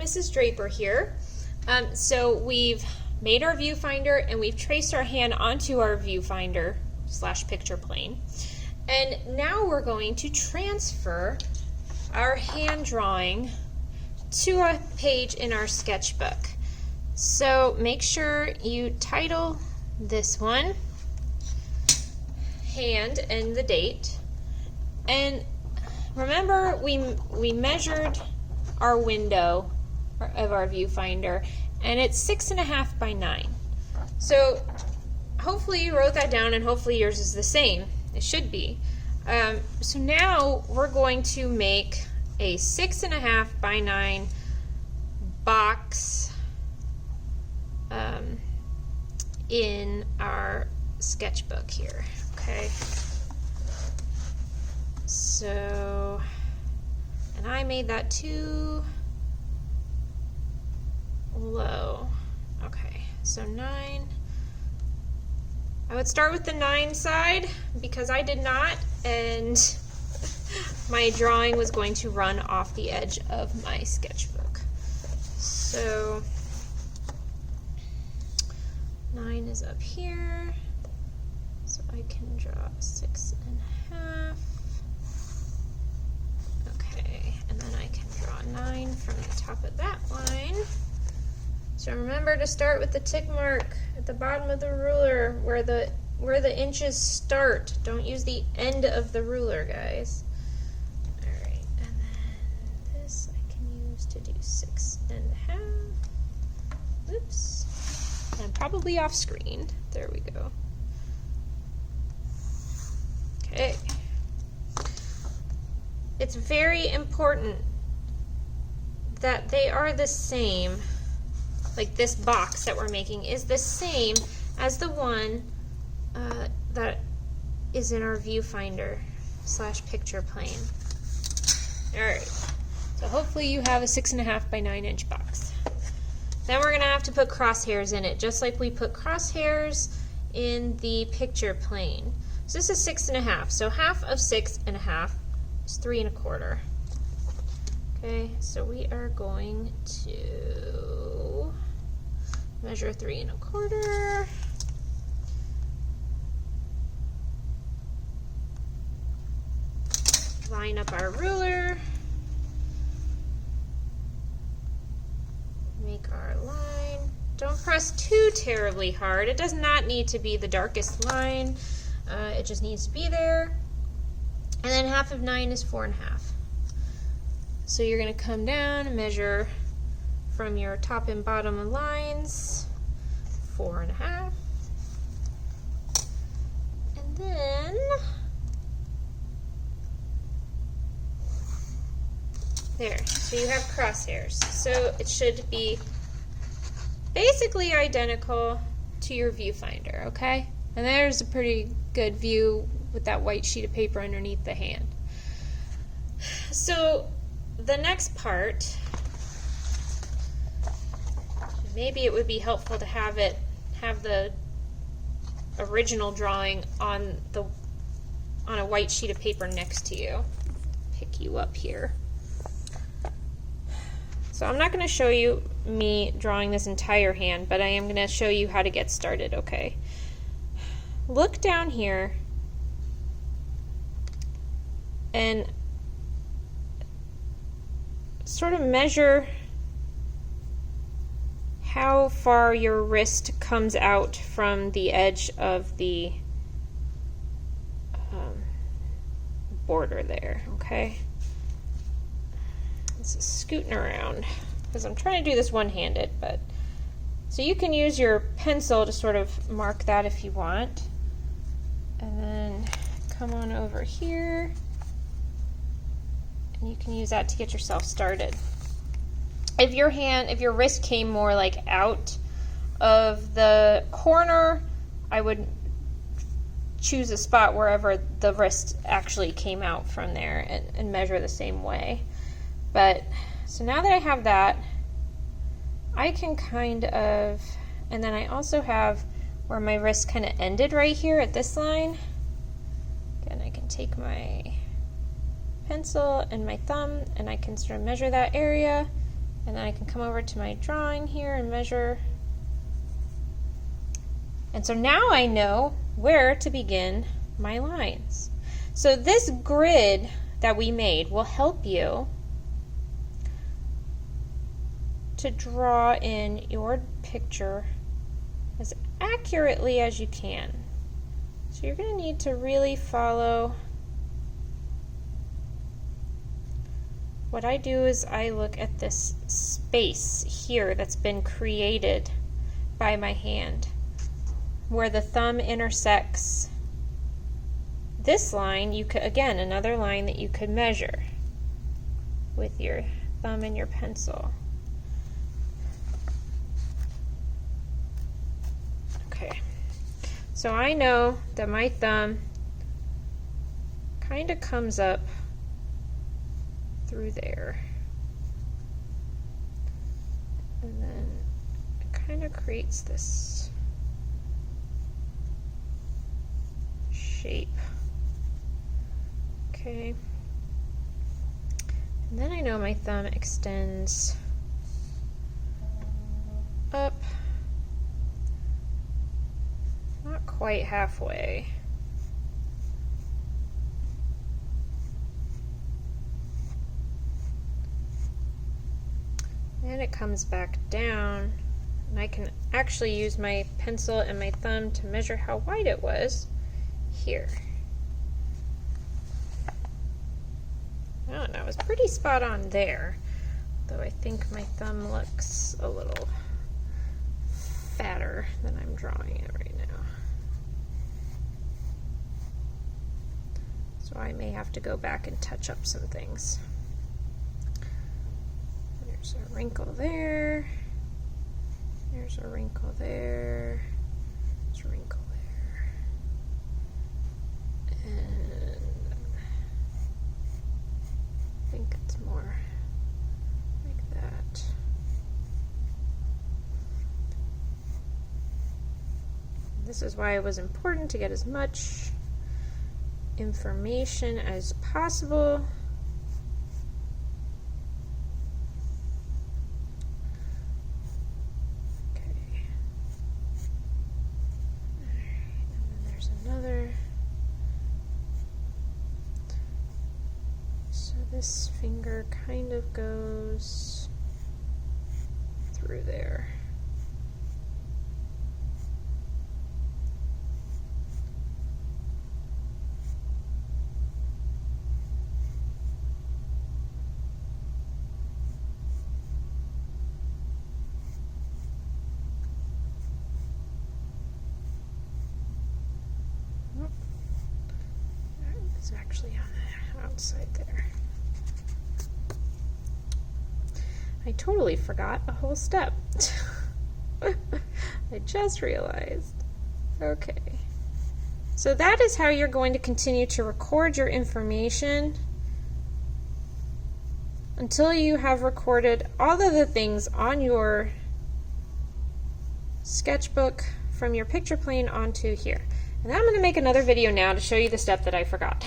Mrs. Draper here. So we've made our viewfinder and we've traced our hand onto our viewfinder / picture plane. And now we're going to transfer our hand drawing to a page in our sketchbook. So make sure you title this one hand and the date. And remember we measured our window of our viewfinder and it's 6.5 by 9. So hopefully you wrote that down and hopefully yours is the same. It should be. So now we're going to make a 6.5 by 9 box in our sketchbook here. Okay. So, and I made that too low. Okay, so 9. I would start with the 9 side because I did not, and my drawing was going to run off the edge of my sketchbook. So 9 is up here, so I can draw 6.5. Okay, and then I can draw 9 from the top of that line. So remember to start with the tick mark at the bottom of the ruler where the inches start. Don't use the end of the ruler, guys. Alright, and then this I can use to do 6.5. Oops. And probably off screen. There we go. Okay. It's very important that they are the same. Like this box that we're making is the same as the one that is in our viewfinder / picture plane. Alright, so hopefully you have a 6.5 by 9 inch box. Then we're going to have to put crosshairs in it, just like we put crosshairs in the picture plane. So this is 6.5, so half of 6.5 is 3.25. Okay, so we are going to measure 3.25. Line up our ruler. Make our line. Don't press too terribly hard. It does not need to be the darkest line. It just needs to be there. And then half of 9 is 4.5. So you're going to come down and measure from your top and bottom lines, 4.5. And then there, so you have crosshairs. So it should be basically identical to your viewfinder, okay? And there's a pretty good view with that white sheet of paper underneath the hand. So the next part, maybe it would be helpful to have the original drawing on a white sheet of paper next to you. Pick you up here. So I'm not going to show you me drawing this entire hand, but I am going to show you how to get started, okay? Look down here and sort of measure how far your wrist comes out from the edge of the border there, okay? This is scooting around because I'm trying to do this one-handed, but so you can use your pencil to sort of mark that if you want, and then come on over here and you can use that to get yourself started. If your wrist came more like out of the corner, I would choose a spot wherever the wrist actually came out from there and measure the same way. But so now that I have that, I can kind of, and then I also have where my wrist kind of ended right here at this line. Again, I can take my pencil and my thumb and I can sort of measure that area And then I can come over to my drawing here and measure. And so now I know where to begin my lines. So this grid that we made will help you to draw in your picture as accurately as you can. So you're going to need to really follow. What I do is I look at this space here that's been created by my hand, where the thumb intersects this line. You could, again, another line that you could measure with your thumb and your pencil. Okay, so I know that my thumb kind of comes up through there, and then it kind of creates this shape. Okay, and then I know my thumb extends up, not quite halfway. And it comes back down, and I can actually use my pencil and my thumb to measure how wide it was here. Oh, and I was pretty spot on there, though I think my thumb looks a little fatter than I'm drawing it right now. So I may have to go back and touch up some things. There's a wrinkle there. There's a wrinkle there. There's a wrinkle there. And I think it's more like that. This is why it was important to get as much information as possible. This finger kind of goes through there. Oh, it's actually on the outside there. I totally forgot a whole step. I just realized. Okay. So that is how you're going to continue to record your information until you have recorded all of the things on your sketchbook from your picture plane onto here. And I'm going to make another video now to show you the step that I forgot.